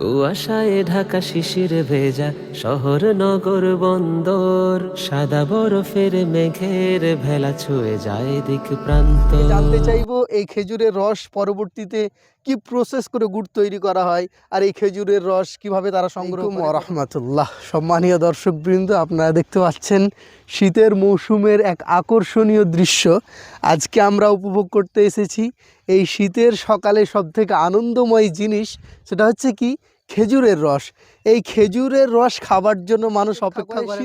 কুয়াশায় ঢাকা শিশির ভেজা শহর নগর বন্দর, সাদা বরফের মেঘের ভেলা ছুঁয়ে যায় দিক প্রান্ত। জানতে চাইবো এই খেজুরের রস পরবর্তীতে কি প্রসেস করে গুড় তৈরি করা হয়, আর এই খেজুরের রস কিভাবে তারা সংগ্রহ করে। রহমাতুল্লাহ, সম্মানীয় দর্শকবৃন্দ, আপনারা দেখতে পাচ্ছেন শীতের মৌসুমের এক আকর্ষণীয় দৃশ্য আজকে আমরা উপভোগ করতে এসেছি। এই শীতের সকালে সবথেকে আনন্দময় জিনিস সেটা হচ্ছে কি, খেজুরের রস। এই খেজুরের রস খাবার জন্য মানুষ অপেক্ষা করে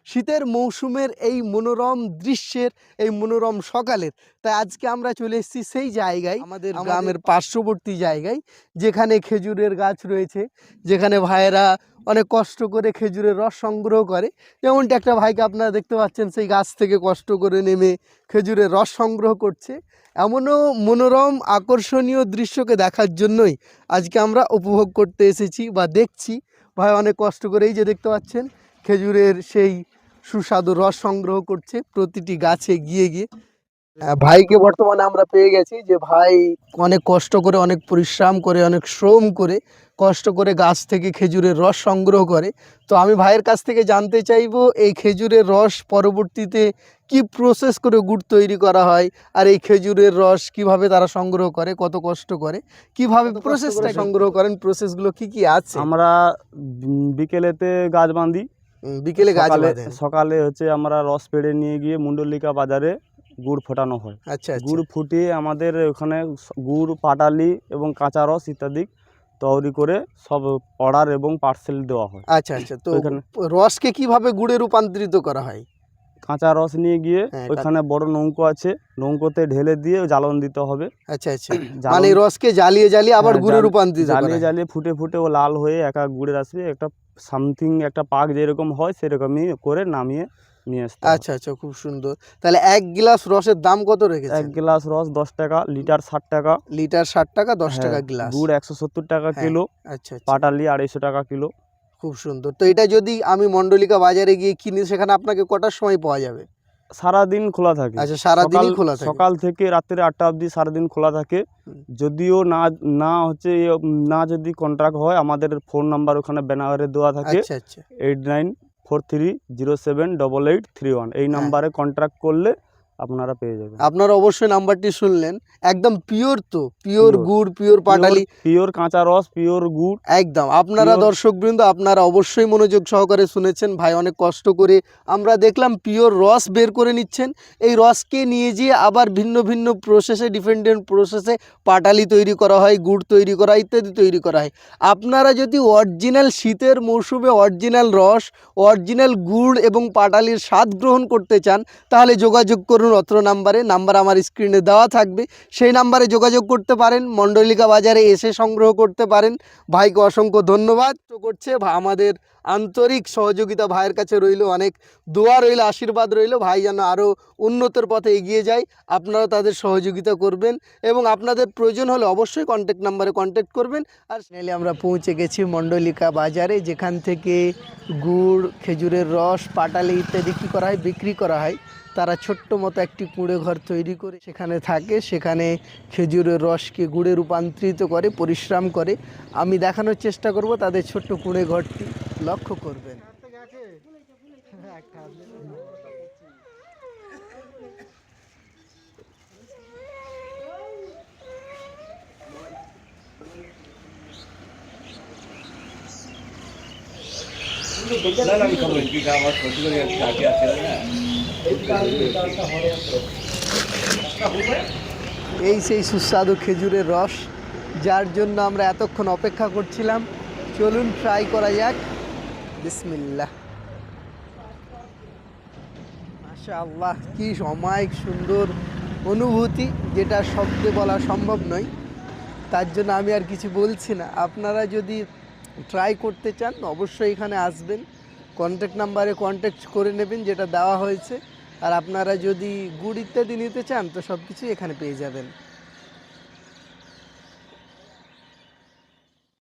শীতের মৌসুমের এই মনোরম দৃশ্যের, এই মনোরম সকালের। তাই আজকে আমরা চলে এসেছি সেই জায়গায়, আমাদের গ্রামের পার্শ্ববর্তী জায়গায়, যেখানে খেজুরের গাছ রয়েছে, যেখানে ভাইয়েরা অনেক কষ্ট করে খেজুরের রস সংগ্রহ করে। যেমনটি একটা ভাইকে আপনারা দেখতে পাচ্ছেন, সেই গাছ থেকে কষ্ট করে নেমে খেজুরের রস সংগ্রহ করছে। এমনও মনোরম আকর্ষণীয় দৃশ্যকে দেখার জন্যই আজকে আমরা উপভোগ করতে এসেছি বা দেখছি। ভাই অনেক কষ্ট করে, এই যে দেখতে পাচ্ছেন, খেজুরের সেই সুস্বাদু রস সংগ্রহ করছে প্রতিটি গাছে গিয়ে গিয়ে। ভাইকে বর্তমানে আমরা পেয়ে গেছি, যে ভাই অনেক কষ্ট করে, অনেক পরিশ্রম করে, অনেক শ্রম করে, কষ্ট করে গাছ থেকে খেজুরের রস সংগ্রহ করে। তো আমি ভাইয়ের কাছ থেকে জানতে চাইবো এই খেজুরের রস পরবর্তীতে কি প্রসেস করে গুড় তৈরি করা হয়, আর এই খেজুরের রস কিভাবে তারা সংগ্রহ করে, কত কষ্ট করে, কিভাবে প্রসেসটা সংগ্রহ করেন, প্রসেসগুলো কি কি আছে। আমরা বিকেলেতে গাছ বাঁধি, বিকেলে গাছ বাঁধেন। সকালে হচ্ছে আমরা রস পেড়ে নিয়ে গিয়ে মুন্ডলিকা বাজারে গুড় ফোটানো হয়। আচ্ছা, গুড় ফুটিয়ে আমাদের ওখানে গুড়, পাটালি এবং কাঁচা রস ইত্যাদি তৈরি করে সব অর্ডার এবং পার্সেল দেওয়া হয়। আচ্ছা আচ্ছা, তো রসকে কিভাবে গুড়ে রূপান্তরিত করা হয়। কাঁচা রস নিয়ে গিয়ে ওইখানে বড় নৌকো আছে, নৌকোতে ঢেলে দিয়ে জ্বালন দিতে হবে। আচ্ছা আচ্ছা, মানে রসকে জ্বালিয়ে জ্বালিয়ে আবার গুড়ে রূপান্তরিত করা হয়। জ্বালিয়ে জ্বালিয়ে ফুটে ফুটে ও লাল হয়ে একা গুড়ের আসবে, একটা সামথিং একটা পাক যেরকম হয় সেরকমই করে নামিয়ে নিয়ে আসতে। আচ্ছা আচ্ছা, খুব সুন্দর। তাহলে এক গ্লাস রসের দাম কত রেখেছেন। এক গ্লাস রস 10 টাকা, লিটার 60 টাকা। লিটার 60 টাকা, 10 টাকা গ্লাস। গুড় 170 টাকা কিলো। আচ্ছা, পাটালি 250 টাকা কিলো। খুব সুন্দর। তো এটা যদি আমি মন্ডলিকা বাজারে গিয়ে কিনি, সেখানে আপনাকে কটার সময় পাওয়া যাবে। সারাদিন খোলা থাকে। আচ্ছা, সারাদিনই খোলা থাকে। সকাল থেকে রাত্রে 8টা অবধি সারাদিন খোলা থাকে। যদিও না যদি কন্ট্রাক্ট হয়, আমাদের ফোন নাম্বার ওখানে ব্যানারে দেওয়া থাকে। আচ্ছা আচ্ছা, 8943078831। এই নাম্বারে কন্ট্রাক্ট করলে আপনারা পেয়ে যাবেন। আপনারা অবশ্যই নাম্বারটি শুনলেন, একদম পিওর, তো পিওর গুড়, পিওর পাটালি, পিওর কাঁচা রস, পিওর গুড় একদম। আপনারা দর্শকবৃন্দ, আপনারা অবশ্যই মনোযোগ সহকারে শুনেছেন। ভাই অনেক কষ্ট করে আমরা দেখলাম পিওর রস বের করে নিচ্ছেন। এই রসকে নিয়ে যেয়ে আবার ভিন্ন ভিন্ন প্রসেসে, ডিফারেন্ট প্রসেসে পাটালি তৈরি করা হয়, গুড় তৈরি করা হয়, ইত্যাদি তৈরি করা হয়। আপনারা যদি অরিজিনাল শীতের মৌসুমে অরিজিনাল রস, অরিজিনাল গুড় এবং পাটালির স্বাদ গ্রহণ করতে চান, তাহলে যোগাযোগ করুন অত্র নাম্বারে। নাম্বার আমার স্ক্রিনে দেওয়া থাকবে, সেই নাম্বারে যোগাযোগ করতে পারেন। মন্ডলিকা বাজারে এসে সংগ্রহ করতে পারেন। ভাইকে অসংখ্য ধন্যবাদ করছে আমাদের আন্তরিক সহযোগিতা ভাইয়ের কাছে রইল, অনেক দোয়া রইল, আশীর্বাদ রইল। ভাই যেন আরও উন্নতির পথে এগিয়ে যায়, আপনারা তাদের সহযোগিতা করবেন, এবং আপনাদের প্রয়োজন হলে অবশ্যই কন্ট্যাক্ট নাম্বারে কন্ট্যাক্ট করবেন। আর ফাইনালি আমরা পৌঁছে গেছি মন্ডলিকা বাজারে, যেখান থেকে গুড়, খেজুরের রস, পাটালি ইত্যাদি কী করা হয়, বিক্রি করা হয়। তারা ছোট্ট মতো একটি কুঁড়ে ঘর তৈরি করে সেখানে থাকে, সেখানে খেজুরের রসকে গুড়ে রূপান্তরিত করে, পরিশ্রম করে। আমি দেখানোর চেষ্টা করব তাদের ছোট্ট কুঁড়ে ঘরটি, লক্ষ্য করবেন। এই সেই সুস্বাদু খেজুরের রস, যার জন্য আমরা এতক্ষণ অপেক্ষা করছিলাম। চলুন ট্রাই করা যাক। বিসমিল্লাহ। মাশাআল্লাহ, কি অমায়িক সুন্দর অনুভূতি, যেটা শব্দে বলা সম্ভব নয়। তার জন্য আমি আর কিছু বলছি না। আপনারা যদি ট্রাই করতে চান, অবশ্যই এখানে আসবেন, কন্ট্যাক্ট নাম্বারে কন্ট্যাক্ট করে নেবেন যেটা দেওয়া হয়েছে। আর আপনারা যদি গুড় ইত্যাদি নিতে চান, তো সব কিছুই এখানে পেয়ে যাবেন।